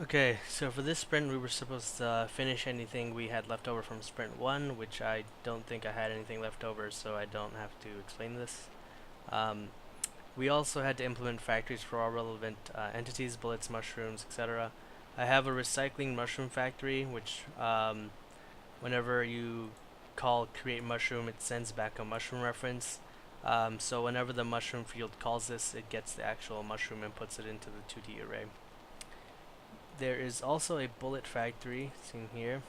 Okay, so for this sprint, we were supposed to finish anything we had left over from sprint 1, which I don't think I had anything left over, so I don't have to explain this. Um, we also had to implement factories for all relevant entities, bullets, mushrooms, etc. I have a recycling mushroom factory, which whenever you call create mushroom, it sends back a mushroom reference. So whenever the mushroom field calls this, it gets the actual mushroom and puts it into the 2D array. There is also a bullet factory seen here.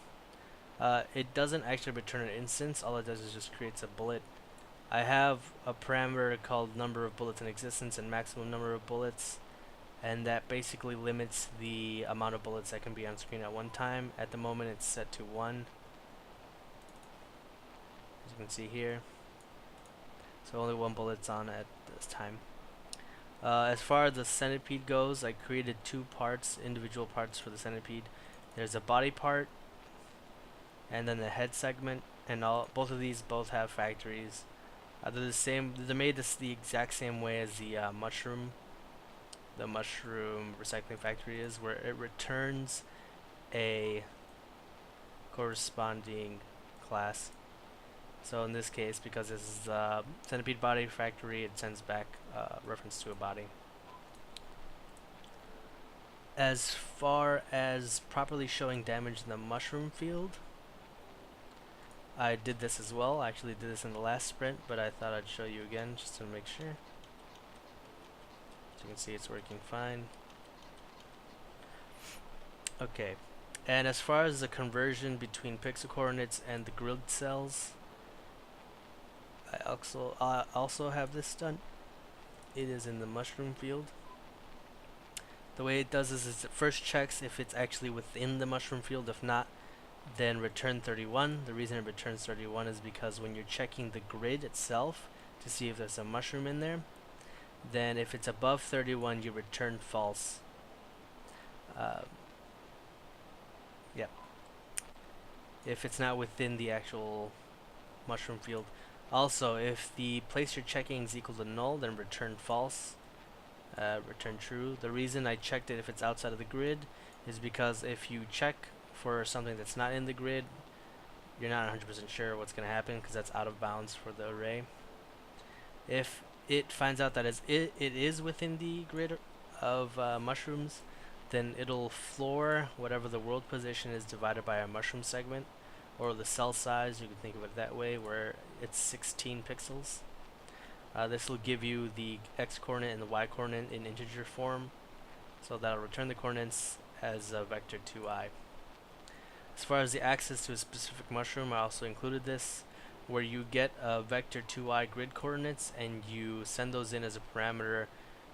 It doesn't actually return an instance, all it does is just creates a bullet. I have a parameter called number of bullets in existence and maximum number of bullets, and that basically limits the amount of bullets that can be on screen at one time. At the moment it's set to 1, as you can see here. So only 1 bullet's on at this time. As far as the centipede goes, I created 2 parts, individual parts for the centipede. There's a body part and then the head segment, and both of these both have factories. They're the same. They're made the exact same way as the mushroom recycling factory is, where it returns a corresponding class. So in this case, because this is centipede body factory, it sends back reference to a body. As far as properly showing damage in the mushroom field, I did this as well. I actually did this in the last sprint, but I thought I'd show you again just to make sure. As you can see, it's working fine. Okay, and as far as the conversion between pixel coordinates and the grid cells, I also have this done. It is in the mushroom field. The way it does is it first checks if it's actually within the mushroom field. If not, then return 31. The reason it returns 31 is because when you're checking the grid itself to see if there's a mushroom in there, then if it's above 31, you return false. Yeah. If it's not within the actual mushroom field. Also, if the place you're checking is equal to null, then return false. Return true. The reason I checked it if it's outside of the grid is because if you check for something that's not in the grid, you're not 100% sure what's going to happen because that's out of bounds for the array. If it finds out that it is within the grid of mushrooms, then it'll floor whatever the world position is divided by a mushroom segment, or the cell size, you can think of it that way, where it's 16 pixels. This will give you the x coordinate and the y coordinate in integer form, so that'll return the coordinates as a vector 2i. As far as the access to a specific mushroom, I also included this, where you get a vector 2i grid coordinates and you send those in as a parameter.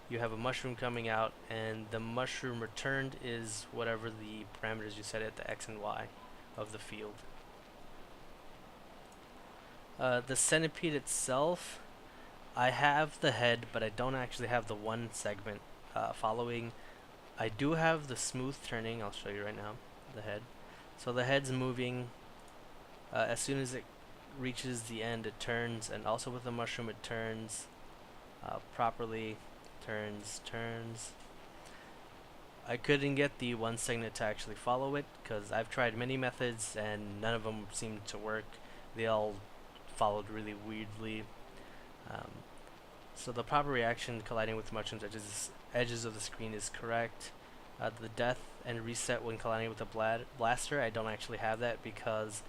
You have a mushroom coming out, and the mushroom returned is whatever the parameters you set at the x and y of the field. The centipede itself, I have the head, but I don't actually have the one segment following. I do have the smooth turning. I'll show you right now, the head. So the head's moving. As soon as it reaches the end, it turns, and also with the mushroom it turns properly. Turns. I couldn't get the one segment to actually follow it because I've tried many methods and none of them seemed to work. They all followed really weirdly. So the proper reaction colliding with the mushroom's edges of the screen is correct. The death and reset when colliding with a blaster, I don't actually have that because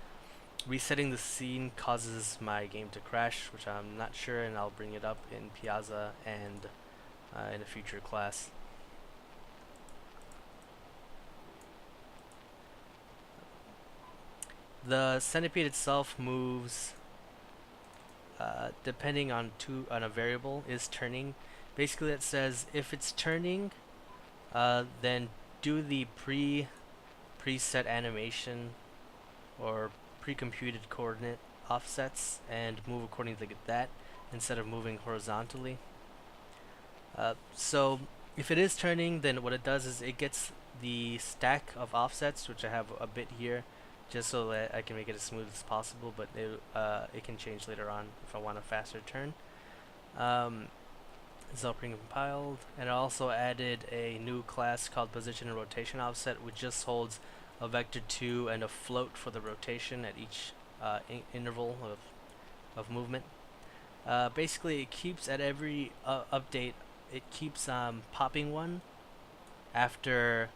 resetting the scene causes my game to crash, which I'm not sure, and I'll bring it up in Piazza and in a future class. The centipede itself moves depending on a variable is turning. Basically, it says if it's turning, then do the preset animation or pre-computed coordinate offsets and move according to that instead of moving horizontally. So if it is turning, then what it does is it gets the stack of offsets, which I have a bit here, just so that I can make it as smooth as possible, but it can change later on if I want a faster turn. It's all pre-compiled, and it also added a new class called position and rotation offset, which just holds a vector 2 and a float for the rotation at each interval of movement. Basically, it keeps at every update, it keeps popping one after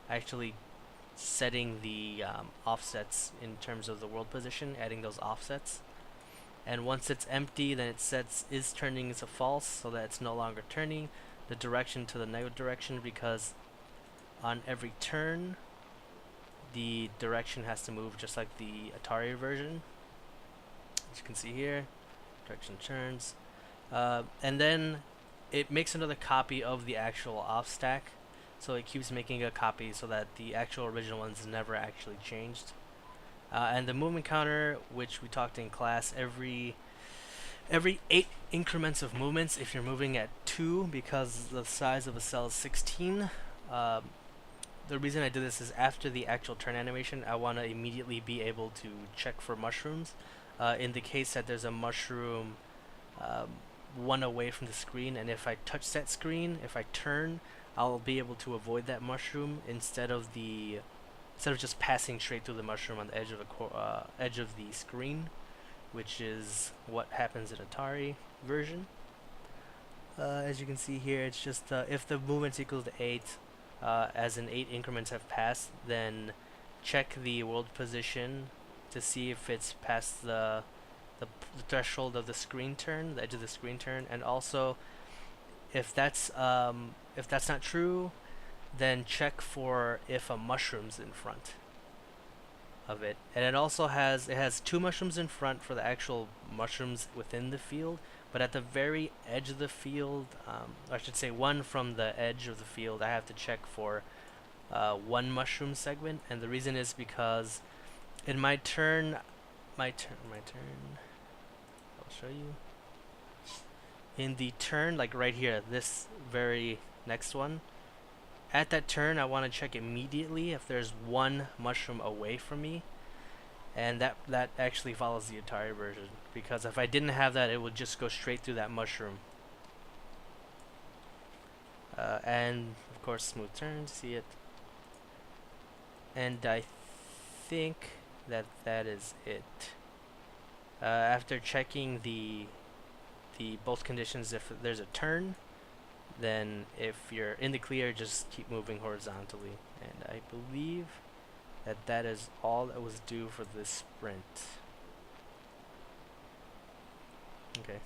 actually setting the offsets in terms of the world position, adding those offsets. And once it's empty, then it sets is turning as a false, so that it's no longer turning the direction to the negative direction, because on every turn the direction has to move just like the Atari version, as you can see here. Direction turns, and then it makes another copy of the actual off stack, so it keeps making a copy so that the actual original ones never actually changed. And the movement counter, which we talked in class, every 8 increments of movements, if you're moving at 2, because the size of a cell is 16. The reason I do this is after the actual turn animation, I want to immediately be able to check for mushrooms. In the case that there's a mushroom one away from the screen, and if I touch that screen, if I turn, I'll be able to avoid that mushroom instead of just passing straight through the mushroom on the edge of the edge of the screen, which is what happens in Atari version. As you can see here, it's just if the movement's equal to 8, as in 8 increments have passed, then check the world position to see if it's past the threshold of the screen turn, the edge of the screen turn, and also if that's not true, then check for if a mushroom's in front of it. And it also has 2 mushrooms in front for the actual mushrooms within the field, but at the very edge of the field, I should say 1 from the edge of the field, I have to check for 1 mushroom segment, and the reason is because in my turn, I'll show you. In the turn, like right here, this very next one, at that turn I want to check immediately if there's 1 mushroom away from me, and that actually follows the Atari version, because if I didn't have that, it would just go straight through that mushroom. And of course smooth turns, see it. And I think that is it. After checking the both conditions, if there's a turn, then if you're in the clear, just keep moving horizontally. And I believe that is all that was due for this sprint. Okay.